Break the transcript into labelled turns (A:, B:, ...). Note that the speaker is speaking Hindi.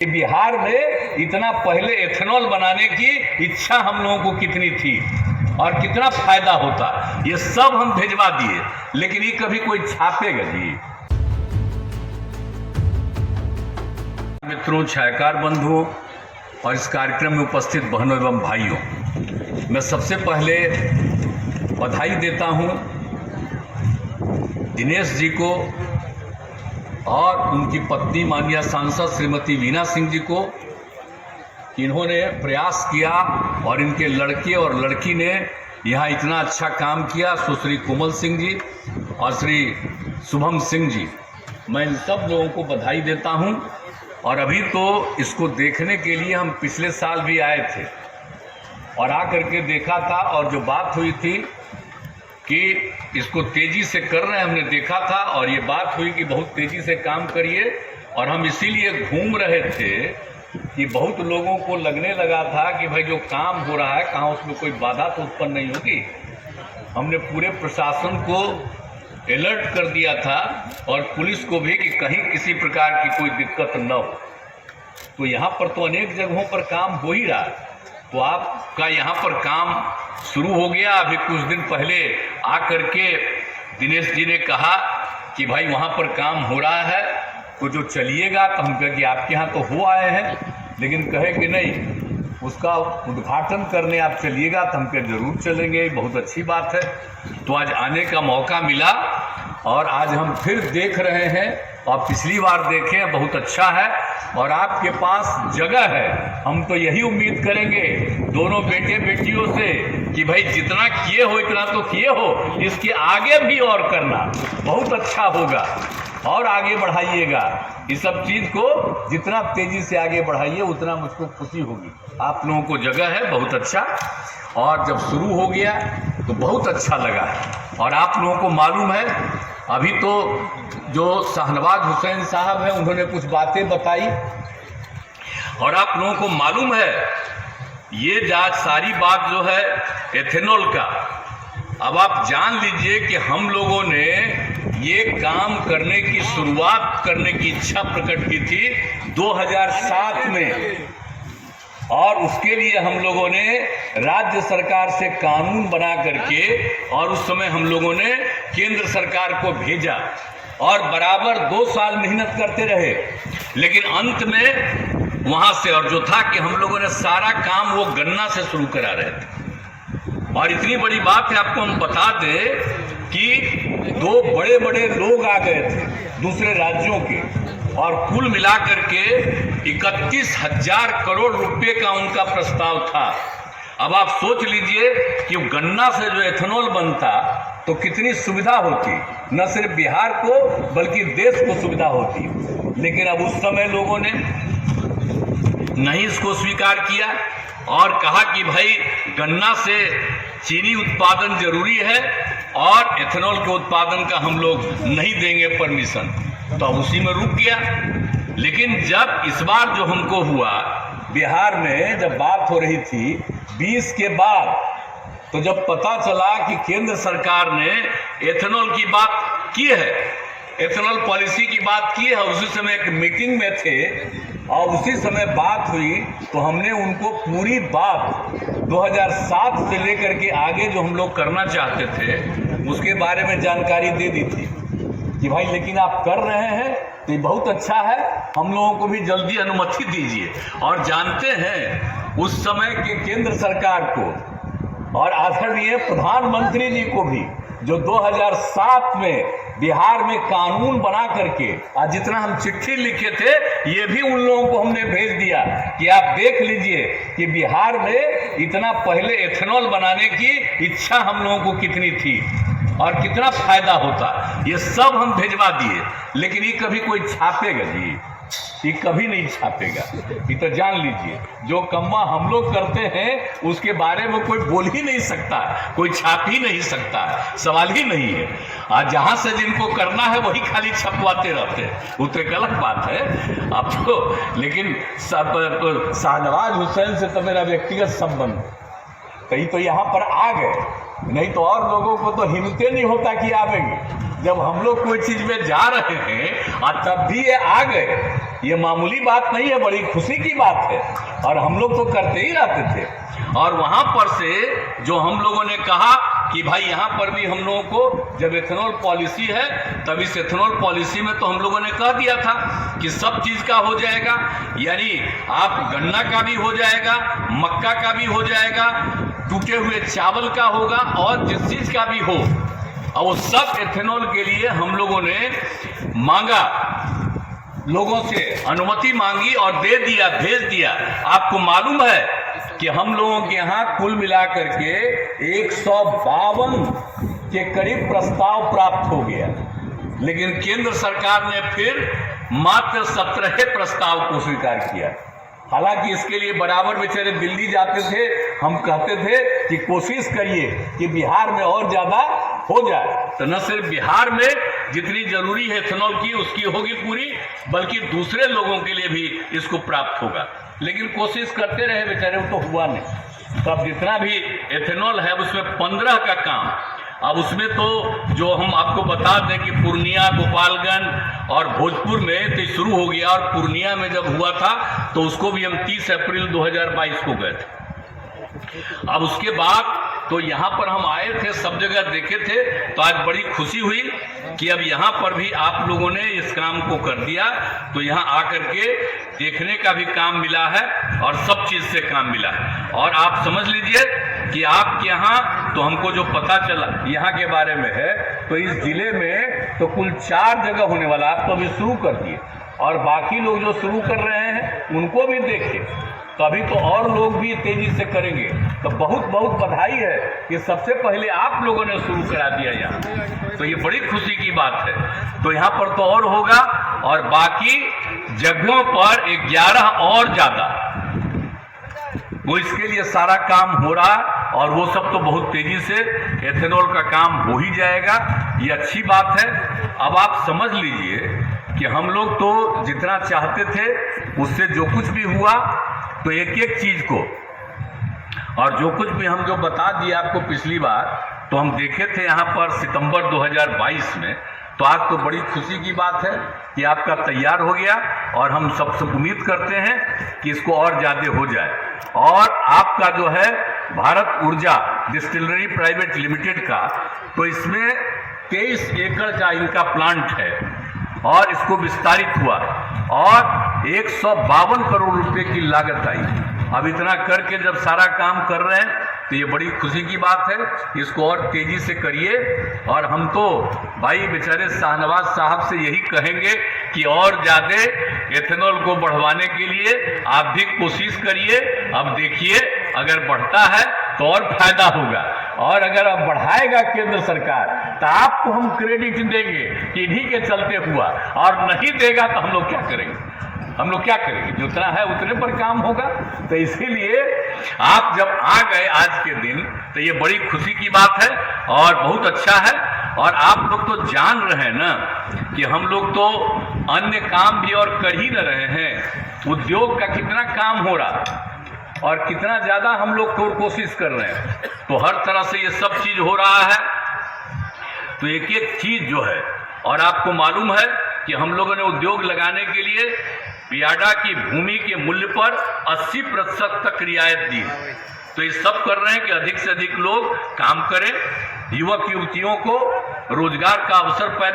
A: बिहार में इतना पहले एथेनॉल बनाने की इच्छा हम लोगों को कितनी थी और कितना फायदा होता, ये सब हम भिजवा दिए, लेकिन ये कभी कोई छापेगा जी। मित्रों, छायाकार बंधुओं और इस कार्यक्रम में उपस्थित बहनों एवं भाइयों, मैं सबसे पहले बधाई देता हूं दिनेश जी को और उनकी पत्नी माननीय सांसद श्रीमती वीना सिंह जी को, इन्होंने प्रयास किया और इनके लड़के और लड़की ने यहाँ इतना अच्छा काम किया। सुश्री कोमल सिंह जी और श्री शुभम सिंह जी, मैं इन सब लोगों को बधाई देता हूँ। और अभी तो इसको देखने के लिए हम पिछले साल भी आए थे और आकर के देखा था, और जो बात हुई थी कि इसको तेजी से कर रहे हैं, हमने देखा था और ये बात हुई कि बहुत तेजी से काम करिए। और हम इसीलिए घूम रहे थे कि बहुत लोगों को लगने लगा था कि भाई जो काम हो रहा है कहाँ उसमें कोई बाधा तो उत्पन्न नहीं होगी। हमने पूरे प्रशासन को अलर्ट कर दिया था और पुलिस को भी कि कहीं किसी प्रकार की कोई दिक्कत न हो। तो यहाँ पर तो अनेक जगहों पर काम हो ही रहा है, तो आपका यहाँ पर काम शुरू हो गया। अभी कुछ दिन पहले आकर के दिनेश जी ने कहा कि भाई वहाँ पर काम हो रहा है, तो जो चलिएगा। तो हम कहे कि आपके यहाँ तो हो आए हैं, लेकिन कहे कि नहीं, उसका उद्घाटन करने आप चलिएगा। तो हम कहे जरूर चलेंगे, बहुत अच्छी बात है। तो आज आने का मौका मिला और आज हम फिर देख रहे हैं, और पिछली बार देखें, बहुत अच्छा है और आपके पास जगह है। हम तो यही उम्मीद करेंगे दोनों बेटे बेटियों से कि भाई जितना किए हो इतना तो किए हो, इसके आगे भी और करना बहुत अच्छा होगा और आगे बढ़ाइएगा। इस सब चीज़ को जितना तेजी से आगे बढ़ाइए उतना मुझको खुशी होगी। आप लोगों को जगह है, बहुत अच्छा। और जब शुरू हो गया तो बहुत अच्छा लगा है। और आप लोगों को मालूम है, अभी तो जो शाहनवाज हुसैन साहब हैं उन्होंने कुछ बातें बताई, और आप लोगों को मालूम है ये सारी बात जो है एथेनॉल का, अब आप जान लीजिए कि हम लोगों ने ये काम करने की शुरुआत करने की इच्छा प्रकट की थी 2007 में, और उसके लिए हम लोगों ने राज्य सरकार से कानून बना करके, और उस समय हम लोगों ने केंद्र सरकार को भेजा और बराबर 2 साल मेहनत करते रहे। लेकिन अंत में वहां से, और जो था कि हम लोगों ने सारा काम वो गन्ना से शुरू करा रहे थे। और इतनी बड़ी बात है, आपको हम बता दें कि 2 बड़े बड़े लोग आ गए थे दूसरे राज्यों के, और कुल मिलाकर के 31,000 करोड़ रुपए का उनका प्रस्ताव था। अब आप सोच लीजिए कि गन्ना से जो एथेनॉल बनता तो कितनी सुविधा होती, न सिर्फ बिहार को बल्कि देश को सुविधा होती। लेकिन अब उस समय लोगों ने नहीं इसको स्वीकार किया और कहा कि भाई गन्ना से चीनी उत्पादन जरूरी है और एथेनॉल के उत्पादन का हम लोग नहीं देंगे परमिशन। तो अब उसी में रुक गया। लेकिन जब इस बार जो हमको हुआ बिहार में, जब बात हो रही थी 20 के बाद, तो जब पता चला कि केंद्र सरकार ने एथेनॉल की बात की है, एथेनॉल पॉलिसी की बात की है, उसी समय एक मीटिंग में थे और उसी समय बात हुई, तो हमने उनको पूरी बात 2007 से लेकर के आगे जो हम लोग करना चाहते थे उसके बारे में जानकारी दे दी थी कि भाई लेकिन आप कर रहे हैं तो ये बहुत अच्छा है, हम लोगों को भी जल्दी अनुमति दीजिए। और जानते हैं उस समय के केंद्र सरकार को और आदरणीय प्रधानमंत्री जी को भी, जो 2007 में बिहार में कानून बना करके, आज जितना हम चिट्ठी लिखे थे ये भी उन लोगों को हमने भेज दिया कि आप देख लीजिए कि बिहार में इतना पहले एथेनॉल बनाने की इच्छा हम लोगों को कितनी थी और कितना फायदा होता, ये सब हम भिजवा दिए। लेकिन ये कभी कोई छापेगा जी, ये कभी नहीं छापेगा। ये तो जान लीजिए, जो कम्मा हम लोग करते हैं उसके बारे में कोई बोल ही नहीं सकता, कोई छाप ही नहीं सकता, सवाल ही नहीं है। आज जहां से जिनको करना है वही खाली छपवाते रहते हैं, वो तो गलत बात है अब तो। लेकिन शाहनवाज हुसैन से तो मेरा व्यक्तिगत संबंध, कहीं तो यहाँ पर आ गए नहीं तो और लोगों को तो हिम्मते नहीं होता कि आवेंगे। जब हम लोग कोई चीज में जा रहे हैं और तब भी ये आ गए, ये मामूली बात नहीं है, बड़ी खुशी की बात है। और हम लोग तो करते ही रहते थे। और वहां पर से जो हम लोगों ने कहा कि भाई यहाँ पर भी हम लोगों को जब एथेनॉल पॉलिसी है, तब इस एथेनॉल पॉलिसी में तो हम लोगों ने कह दिया था कि सब चीज का हो जाएगा, यानी आप गन्ना का भी हो जाएगा, मक्का का भी हो जाएगा, टूटे हुए चावल का होगा, और जिस चीज का भी हो, और वो सब एथेनॉल के लिए हम लोगों ने मांगा, लोगों से अनुमति मांगी और दे दिया, भेज दिया। आपको मालूम है कि हम लोगों के यहाँ कुल मिलाकर के 152 के करीब प्रस्ताव प्राप्त हो गया, लेकिन केंद्र सरकार ने फिर मात्र 17 प्रस्ताव को स्वीकार किया। हालांकि इसके लिए बराबर बेचारे दिल्ली जाते थे, हम कहते थे कि कोशिश करिए कि बिहार में और ज्यादा हो जाए। तो न सिर्फ बिहार में जितनी जरूरी है एथेनॉल की उसकी होगी पूरी, बल्कि दूसरे लोगों के लिए भी इसको प्राप्त होगा। लेकिन कोशिश करते रहे बेचारे, वो तो हुआ नहीं। तो अब जितना भी एथेनॉल है उसमें 15 का काम, अब उसमें तो जो हम आपको बता दें कि पूर्णिया, गोपालगंज और भोजपुर में तो शुरू हो गया, और पूर्णिया में जब हुआ था तो उसको भी हम 30 अप्रैल 2022 को गए थे। अब उसके बाद तो यहाँ पर हम आए थे, सब जगह देखे थे, तो आज बड़ी खुशी हुई कि अब यहाँ पर भी आप लोगों ने इस काम को कर दिया। तो यहाँ आकर के देखने का भी काम मिला है और सब चीज से काम मिला है। और आप समझ लीजिए कि आपके यहाँ तो हमको जो पता चला यहाँ के बारे में है, तो इस जिले में तो कुल 4 जगह होने वाला, आप तो अभी शुरू कर दिए, और बाकी लोग जो शुरू कर रहे हैं उनको भी देखिए, तो अभी तो और लोग भी तेजी से करेंगे। तो बहुत बहुत बधाई है कि सबसे पहले आप लोगों ने शुरू करा दिया यहाँ, तो ये बड़ी खुशी की बात है। तो यहाँ पर तो और होगा, और बाकी जगहों पर 11 और ज्यादा, वो इसके लिए सारा काम हो रहा है, और वो सब तो बहुत तेजी से एथेनॉल का काम हो ही जाएगा। ये अच्छी बात है। अब आप समझ लीजिए कि हम लोग तो जितना चाहते थे उससे जो कुछ भी हुआ, तो एक एक चीज को, और जो कुछ भी हम जो बता दिए आपको पिछली बार, तो हम देखे थे यहाँ पर सितंबर 2022 में। तो आज तो बड़ी खुशी की बात है कि आपका तैयार हो गया, और हम सबसे उम्मीद करते हैं कि इसको और ज़्यादा हो जाए। और आपका जो है भारत ऊर्जा डिस्टिलरी प्राइवेट लिमिटेड का, तो इसमें 23 एकड़ का इनका प्लांट है, और इसको विस्तारित हुआ, और 152 करोड़ रुपए की लागत आई। अब इतना करके जब सारा काम कर रहे हैं तो ये बड़ी खुशी की बात है। इसको और तेजी से करिए, और हम तो भाई बेचारे शाहनवाज साहब से यही कहेंगे कि और ज़्यादा एथेनॉल को बढ़वाने के लिए आप भी कोशिश करिए। अब देखिए अगर बढ़ता है तो और फायदा होगा, और अगर अब बढ़ाएगा केंद्र सरकार तो आपको हम क्रेडिट देंगे कि इन्हीं के चलते हुआ, और नहीं देगा तो हम लोग क्या करेंगे? हम लोग क्या करेंगे? जितना है उतने पर काम होगा। तो इसीलिए आप जब आ गए आज के दिन, तो ये बड़ी खुशी की बात है और बहुत अच्छा है। और आप लोग तो जान रहे हैं ना कि हम लोग तो अन्य काम भी और कर ही न रहे हैं। उद्योग का कितना काम हो रहा और कितना ज्यादा हम लोग कोशिश कर रहे हैं, तो हर तरह से ये सब चीज हो रहा है। तो एक एक चीज जो है, और आपको मालूम है कि हम लोगों ने उद्योग लगाने के लिए बियाडा की भूमि के मूल्य पर 80% तक रियायत दी। तो ये सब कर रहे हैं कि अधिक से अधिक लोग काम करें, युवक युवतियों को रोजगार का अवसर पैदा